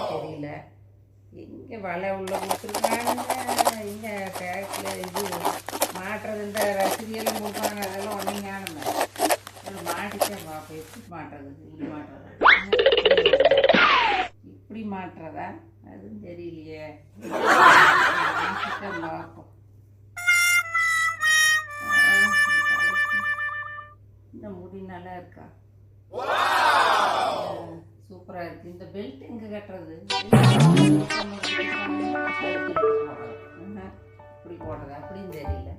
தெரியல. எங்கே வலை உள்ள கொடுத்துருக்காங்க, இங்கே கேக்கில் இது மாட்டுறது இந்த ரசிரியெல்லாம் கொடுப்பாங்க, அதெல்லாம் ஒன்றும் ஞானம் மாட்டிச்சேன் பார்ப்போம். எப்படி மாட்டுறது, இப்படி மாட்டுறதா, இப்படி மாட்டுறதா, அதுவும் தெரியலையே. பார்ப்போம். இந்த முடி நல்லா இருக்கா, சூப்பராக இருக்குது. இந்த பெல்ட் எங்கே கட்டுறது, இப்படி போடுறது அப்படின்னு தெரியல.